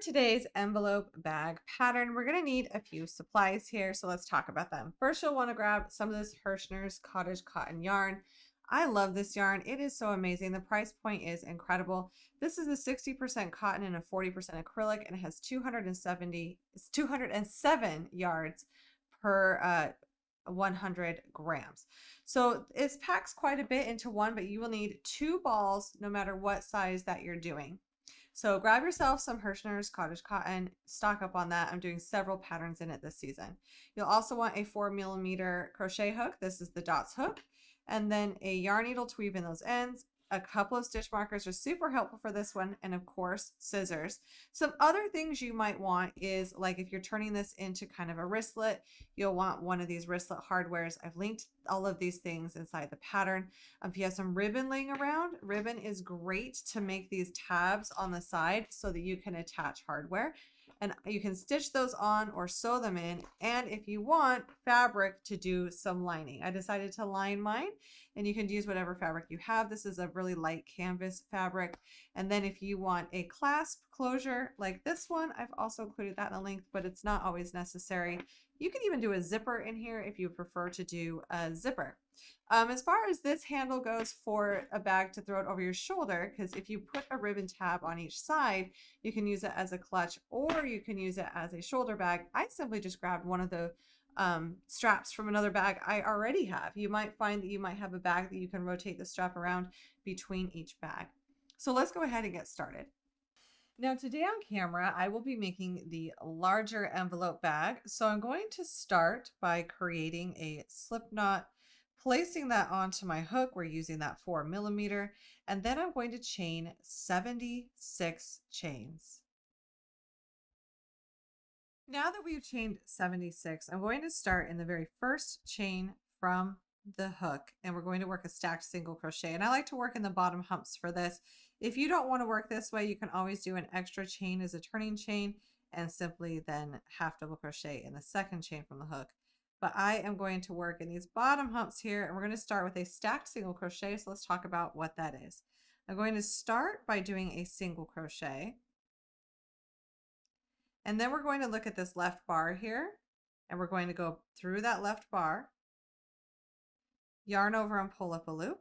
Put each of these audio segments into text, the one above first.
today's envelope bag pattern, we're going to need a few supplies here, so let's talk about them. First, you'll want to grab some of this Hirschner's Cottage Cotton yarn. I love this yarn. It is so amazing. The price point is incredible. This is a 60% cotton and a 40% acrylic, and it has 207 yards per 100 grams. So it packs quite a bit into one, but you will need 2 balls no matter what size that you're doing. So grab yourself some Hirschner's Cottage Cotton, stock up on that. I'm doing several patterns in it this season. You'll also want a 4mm crochet hook. This is the dots hook. And then a yarn needle to weave in those ends. A couple of stitch markers are super helpful for this one. And of course, scissors. Some other things you might want is, like, if you're turning this into kind of a wristlet, you'll want one of these wristlet hardwares. I've linked all of these things inside the pattern. If you have some ribbon laying around, ribbon is great to make these tabs on the side so that you can attach hardware. And you can stitch those on or sew them in. And if you want fabric to do some lining, I decided to line mine, and you can use whatever fabric you have. This is a really light canvas fabric. And then if you want a clasp closure like this one, I've also included that in the link, but it's not always necessary. You can even do a zipper in here if you prefer to do a zipper. As far as this handle goes for a bag to throw it over your shoulder, because if you put a ribbon tab on each side, you can use it as a clutch or you can use it as a shoulder bag. I simply just grabbed one of the straps from another bag I already have. You might find that you might have a bag that you can rotate the strap around between each bag. So let's go ahead and get started. Now today on camera, I will be making the larger envelope bag. So I'm going to start by creating a slip knot, placing that onto my hook. We're using that 4mm, and then I'm going to chain 76 chains. Now that we've chained 76, I'm going to start in the very first chain from the hook, and we're going to work a stacked single crochet. And I like to work in the bottom humps for this. If you don't want to work this way, you can always do an extra chain as a turning chain and simply then half double crochet in the second chain from the hook. But I am going to work in these bottom humps here, and we're going to start with a stacked single crochet. So let's talk about what that is. I'm going to start by doing a single crochet, and then we're going to look at this left bar here, and we're going to go through that left bar, yarn over and pull up a loop,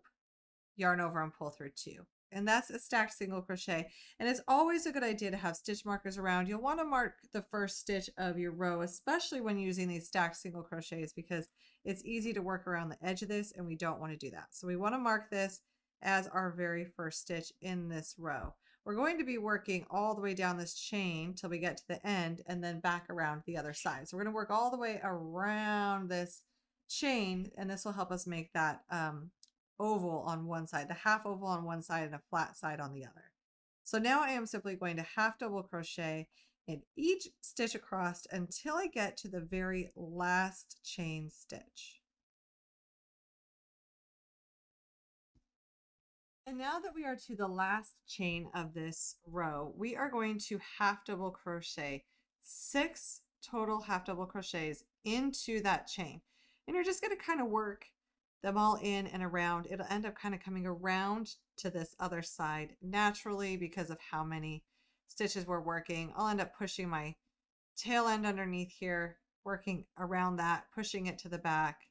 yarn over and pull through 2. And that's a stacked single crochet. And it's always a good idea to have stitch markers around. You'll want to mark the first stitch of your row, especially when using these stacked single crochets, because it's easy to work around the edge of this, and we don't want to do that. So we want to mark this as our very first stitch in this row. We're going to be working all the way down this chain till we get to the end, and then back around the other side. So we're going to work all the way around this chain, and this will help us make that oval on one side, the half oval on one side and a flat side on the other. So now I am simply going to half double crochet in each stitch across until I get to the very last chain stitch. And now that we are to the last chain of this row, we are going to half double crochet 6 total half double crochets into that chain. And you're just going to kind of work them all in and around. It'll end up kind of coming around to this other side naturally because of how many stitches we're working. I'll end up pushing my tail end underneath here, working around that, pushing it to the back,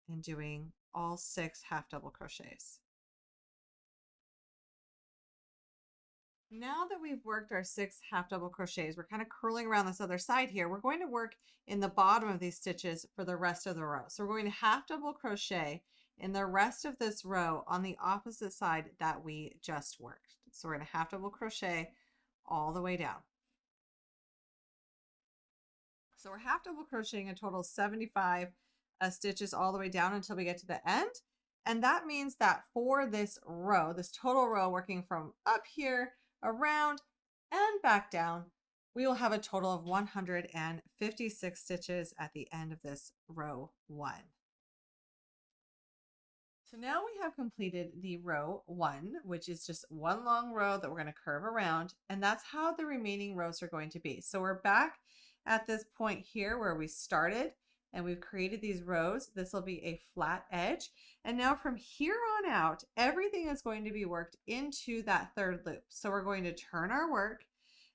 and doing all 6 half double crochets. Now that we've worked our 6 half double crochets, we're kind of curling around this other side here. We're going to work in the bottom of these stitches for the rest of the row. So we're going to half double crochet in the rest of this row on the opposite side that we just worked. So we're going to half double crochet all the way down. So we're half double crocheting a total of 75 stitches all the way down until we get to the end. And that means that for this row, this total row, working from up here, around, and back down, we will have a total of 156 stitches at the end of this row 1. So now we have completed the row 1, which is just one long row that we're going to curve around, and that's how the remaining rows are going to be. So we're back at this point here where we started, and we've created these rows. This will be a flat edge. And now from here on out, everything is going to be worked into that third loop. So we're going to turn our work,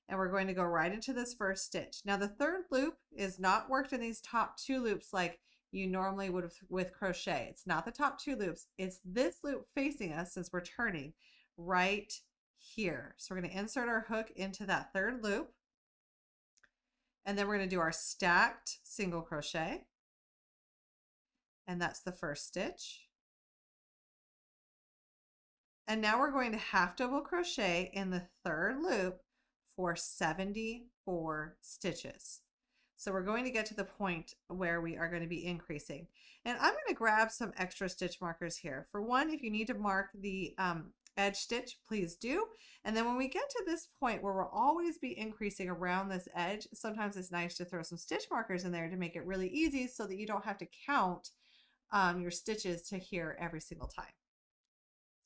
and we're going to go right into this first stitch. Now the third loop is not worked in these top 2 loops like you normally would with crochet. It's not the top 2 loops. It's this loop facing us since we're turning right here. So we're going to insert our hook into that third loop, and then we're going to do our stacked single crochet, and that's the first stitch. And now we're going to half double crochet in the third loop for 74 stitches. So we're going to get to the point where we are going to be increasing. And I'm going to grab some extra stitch markers here. For one, if you need to mark the edge stitch, please do. And then when we get to this point where we'll always be increasing around this edge, sometimes it's nice to throw some stitch markers in there to make it really easy so that you don't have to count your stitches to here every single time.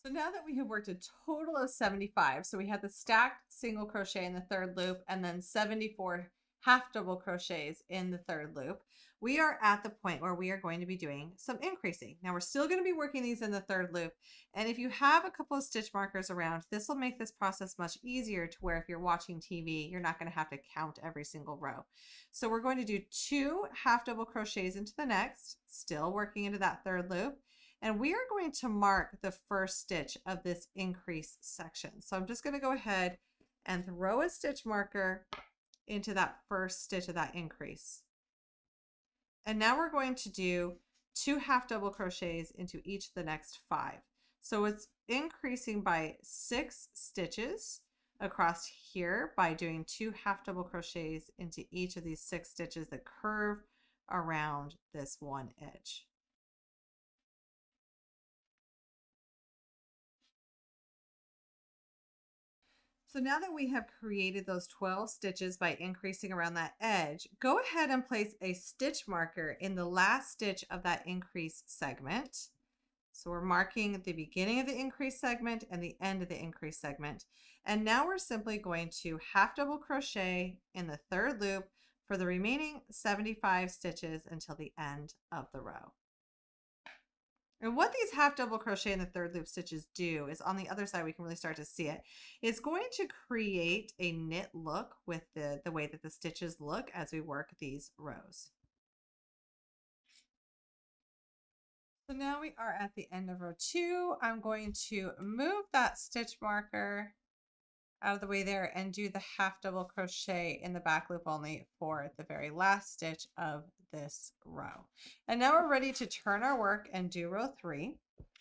So now that we have worked a total of 75, so we had the stacked single crochet in the third loop and then 74 half double crochets in the third loop, we are at the point where we are going to be doing some increasing. Now we're still going to be working these in the third loop, and if you have a couple of stitch markers around, this will make this process much easier to where if you're watching TV, you're not going to have to count every single row. So we're going to do 2 half double crochets into the next, still working into that third loop. And we are going to mark the first stitch of this increase section. So I'm just going to go ahead and throw a stitch marker into that first stitch of that increase. And now we're going to do 2 half double crochets into each of the next 5. So it's increasing by 6 stitches across here by doing 2 half double crochets into each of these 6 stitches that curve around this one edge. So now that we have created those 12 stitches by increasing around that edge, go ahead and place a stitch marker in the last stitch of that increase segment. So we're marking the beginning of the increase segment and the end of the increase segment. And now we're simply going to half double crochet in the third loop for the remaining 75 stitches until the end of the row. And what these half double crochet in the third loop stitches do is on the other side, we can really start to see it. It's going to create a knit look with the way that the stitches look as we work these rows. So now we are at the end of row 2. I'm going to move that stitch marker out of the way there and do the half double crochet in the back loop only for the very last stitch of this row. And now we're ready to turn our work and do row 3.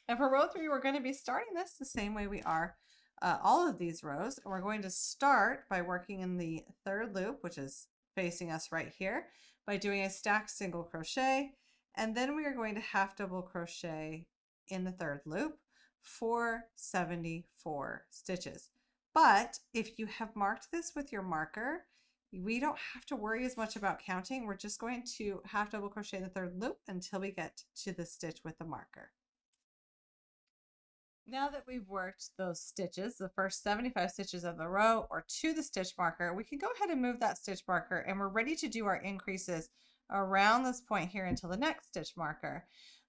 And for row 3, we're going to be starting this the same way we are all of these rows. And we're going to start by working in the third loop, which is facing us right here, by doing a stacked single crochet. And then we are going to half double crochet in the third loop for 74 stitches. But if you have marked this with your marker, we don't have to worry as much about counting. We're just going to half double crochet in the third loop until we get to the stitch with the marker. Now that we've worked those stitches, the first 75 stitches of the row, or to the stitch marker, we can go ahead and move that stitch marker, and we're ready to do our increases around this point here until the next stitch marker.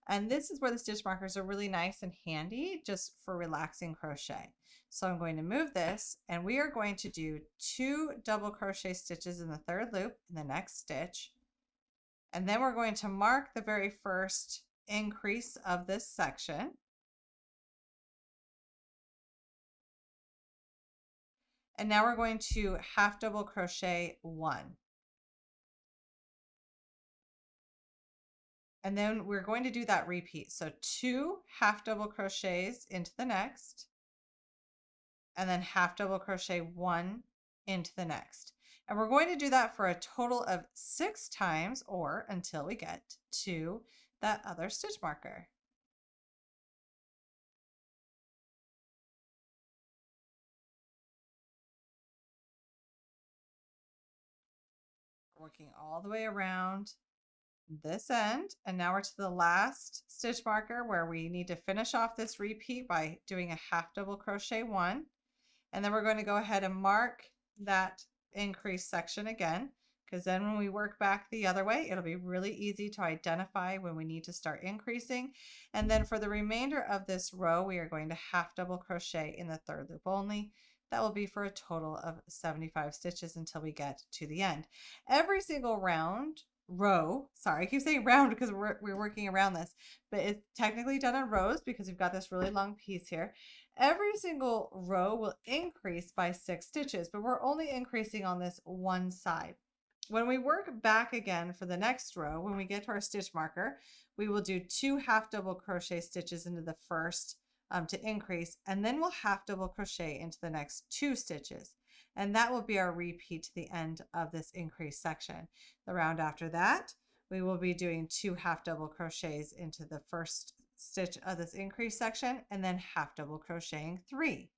And this is where the stitch markers are really nice and handy just for relaxing crochet. So I'm going to move this, and we are going to do 2 double crochet stitches in the third loop in the next stitch. And then we're going to mark the very first increase of this section. And now we're going to half double crochet 1. And then we're going to do that repeat. So 2 half double crochets into the next, and then half double crochet 1 into the next. And we're going to do that for a total of 6 times, or until we get to that other stitch marker. Working all the way around this end, and now we're to the last stitch marker where we need to finish off this repeat by doing a half double crochet 1, and then we're going to go ahead and mark that increase section again, because then when we work back the other way, it'll be really easy to identify when we need to start increasing. And then for the remainder of this row, we are going to half double crochet in the third loop only that will be for a total of 75 stitches until we get to the end. Every single row, sorry, I keep saying round because we're working around this, but it's technically done in rows because we've got this really long piece here. Every single row will increase by 6 stitches, but we're only increasing on this one side. When we work back again for the next row, when we get to our stitch marker, we will do 2 half double crochet stitches into the first to increase, and then we'll half double crochet into the next 2 stitches. And that will be our repeat to the end of this increase section. The round after that, we will be doing 2 half double crochets into the first stitch of this increase section, and then half double crocheting 3.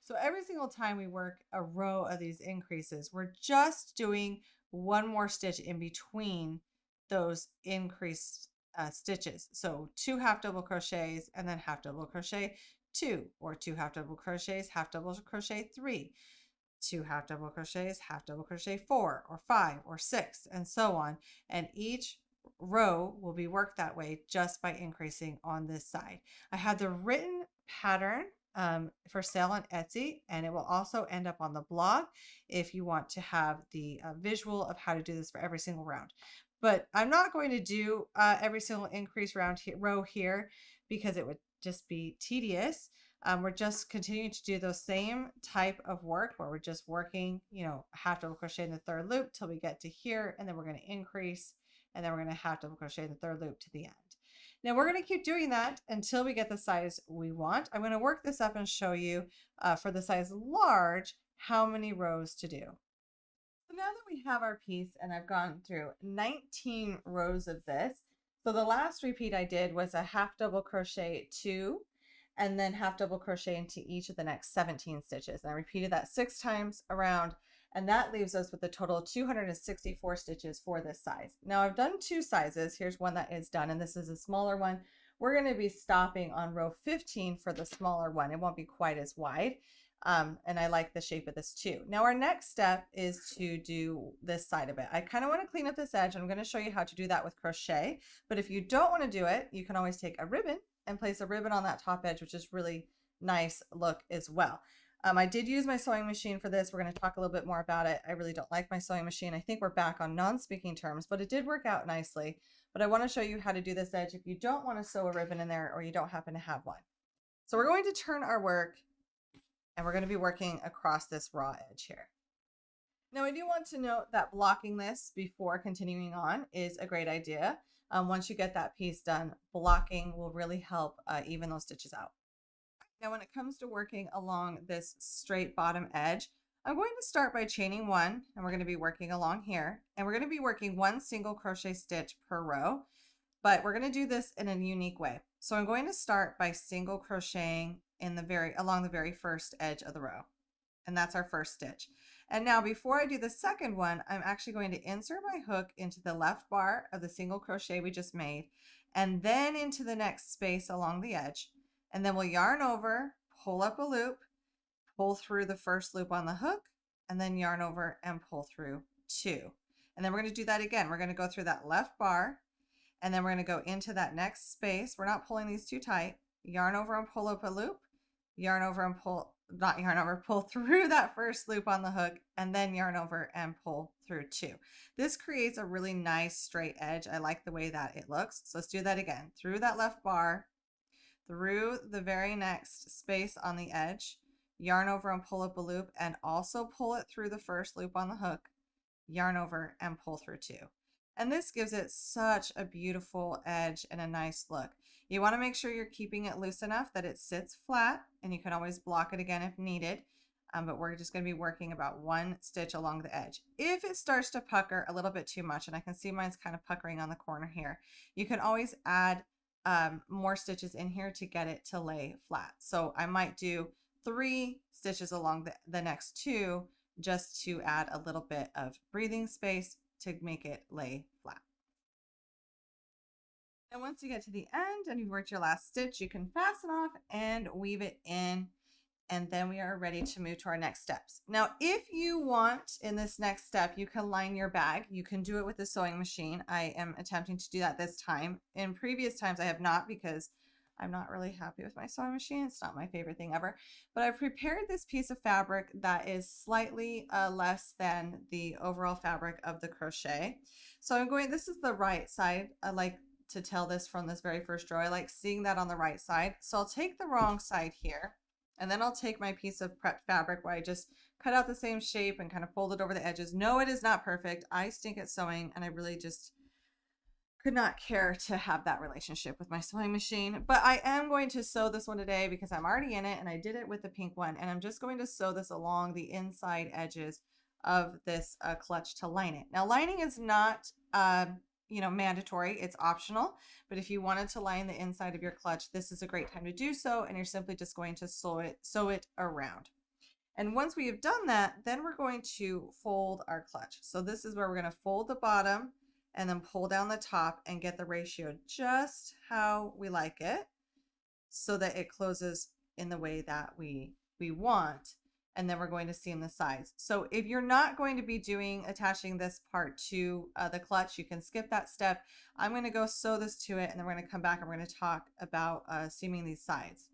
So every single time we work a row of these increases, we're just doing one more stitch in between those increased stitches. So 2 half double crochets and then half double crochet 2, or 2 half double crochets, half double crochet 3, 2 half double crochets, half double crochet 4 or 5 or 6, and so on. And each row will be worked that way just by increasing on this side. I have the written pattern for sale on Etsy, and it will also end up on the blog if you want to have the visual of how to do this for every single round. But I'm not going to do every single increase row here because it would just be tedious. We're just continuing to do those same type of work where we're just working, half double crochet in the third loop till we get to here, and then we're going to increase, and then we're going to half double crochet in the third loop to the end. Now we're going to keep doing that until we get the size we want. I'm going to work this up and show you for the size large how many rows to do. So now that we have our piece, and I've gone through 19 rows of this, so the last repeat I did was a half double crochet 2 and then half double crochet into each of the next 17 stitches. And I repeated that 6 times around, and that leaves us with a total of 264 stitches for this size. Now I've done 2 sizes. Here's one that is done, and this is a smaller one. We're going to be stopping on row 15 for the smaller one. It won't be quite as wide. And I like the shape of this too. Now our next step is to do this side of it. I kind of want to clean up this edge. I'm going to show you how to do that with crochet, but if you don't want to do it, you can always take a ribbon and place a ribbon on that top edge, which is really nice look as well. I did use my sewing machine for this. We're going to talk a little bit more about it. I really don't like my sewing machine. I think we're back on non-speaking terms, but it did work out nicely. But I want to show you how to do this edge if you don't want to sew a ribbon in there or you don't happen to have one. So we're going to turn our work, and we're going to be working across this raw edge here. Now I do want to note that blocking this before continuing on is a great idea. Once you get that piece done, blocking will really help even those stitches out. Now when it comes to working along this straight bottom edge, I'm going to start by chaining 1, and we're going to be working along here, and we're going to be working 1 single crochet stitch per row, but we're going to do this in a unique way. So I'm going to start by single crocheting along the very first edge of the row, and that's our first stitch. And now before I do the second one, I'm actually going to insert my hook into the left bar of the single crochet we just made, and then into the next space along the edge, and then we'll yarn over, pull up a loop, pull through the first loop on the hook, and then yarn over and pull through 2. And then we're going to do that again. We're going to go through that left bar, and then we're going to go into that next space. We're not pulling these too tight. Yarn over and pull up a loop, yarn over and pull through that first loop on the hook, and then yarn over and pull through 2. This creates a really nice straight edge. I like the way that it looks. So let's do that again. Through that left bar, through the very next space on the edge, yarn over and pull up a loop, and also pull it through the first loop on the hook, yarn over and pull through 2. And this gives it such a beautiful edge and a nice look. You want to make sure you're keeping it loose enough that it sits flat, and you can always block it again if needed. But we're just going to be working about 1 stitch along the edge. If it starts to pucker a little bit too much, and I can see mine's kind of puckering on the corner here, you can always add more stitches in here to get it to lay flat. So I might do 3 stitches along the next 2 just to add a little bit of breathing space to make it lay flat. And once you get to the end and you've worked your last stitch, you can fasten off and weave it in, and then we are ready to move to our next steps. Now, if you want, in this next step, you can line your bag. You can do it with a sewing machine. I am attempting to do that this time. In previous times, I have not, because I'm not really happy with my sewing machine. It's not my favorite thing ever, but I've prepared this piece of fabric that is slightly less than the overall fabric of the crochet. So I'm going, this is the right side. I like to tell this from this very first row. I like seeing that on the right side. So I'll take the wrong side here, and then I'll take my piece of prep fabric where I just cut out the same shape and kind of fold it over the edges. No, it is not perfect. I stink at sewing, and I really just could not care to have that relationship with my sewing machine. But I am going to sew this one today because I'm already in it, and I did it with the pink one, and I'm just going to sew this along the inside edges of this clutch to line it. Now, lining is not mandatory. It's optional, but if you wanted to line the inside of your clutch, this is a great time to do so, and you're simply just going to sew it around. And once we have done that, then we're going to fold our clutch. So this is where we're going to fold the bottom and then pull down the top and get the ratio just how we like it so that it closes in the way that we want. And then we're going to seam the sides. So if you're not going to be attaching this part to the clutch, you can skip that step. I'm going to go sew this to it, and then we're going to come back and we're going to talk about seaming these sides.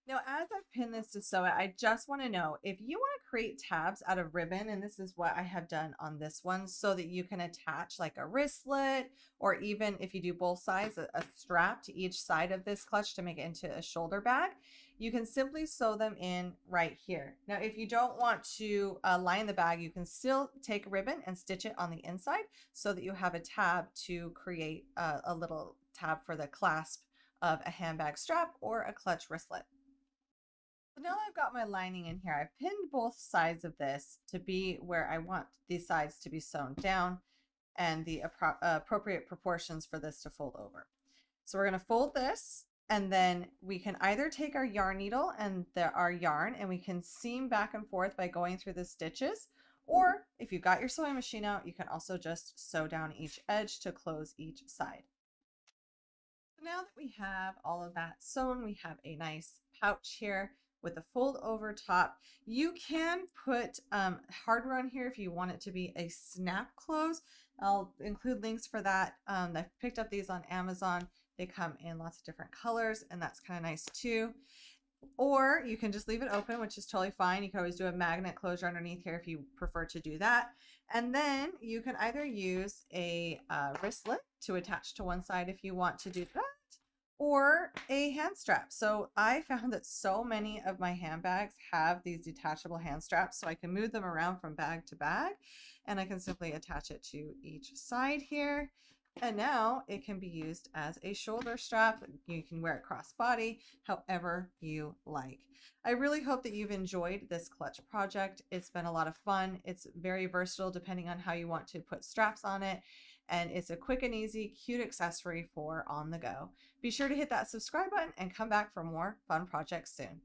Now, as I've pinned this to sew it, I just want to know if you want to create tabs out of ribbon, and this is what I have done on this one, so that you can attach like a wristlet, or even if you do both sides, a strap to each side of this clutch to make it into a shoulder bag. You can simply sew them in right here. Now, if you don't want to line the bag, you can still take a ribbon and stitch it on the inside so that you have a tab to create a little tab for the clasp of a handbag strap or a clutch wristlet. So now I've got my lining in here. I've pinned both sides of this to be where I want these sides to be sewn down and the appropriate proportions for this to fold over. So we're going to fold this, and then we can either take our yarn needle and our yarn, and we can seam back and forth by going through the stitches. Or if you've got your sewing machine out, you can also just sew down each edge to close each side. So now that we have all of that sewn, we have a nice pouch here with a fold over top. You can put hardware on here if you want it to be a snap close. I'll include links for that. I've picked up these on Amazon. They come in lots of different colors, and that's kind of nice too. Or you can just leave it open, which is totally fine. You can always do a magnet closure underneath here if you prefer to do that. And then you can either use a wristlet to attach to one side if you want to do that, or a hand strap. So I found that so many of my handbags have these detachable hand straps, so I can move them around from bag to bag, and I can simply attach it to each side here. And now it can be used as a shoulder strap. You can wear it crossbody, however you like. I really hope that you've enjoyed this clutch project. It's been a lot of fun. It's very versatile depending on how you want to put straps on it. And it's a quick and easy, cute accessory for on the go. Be sure to hit that subscribe button and come back for more fun projects soon.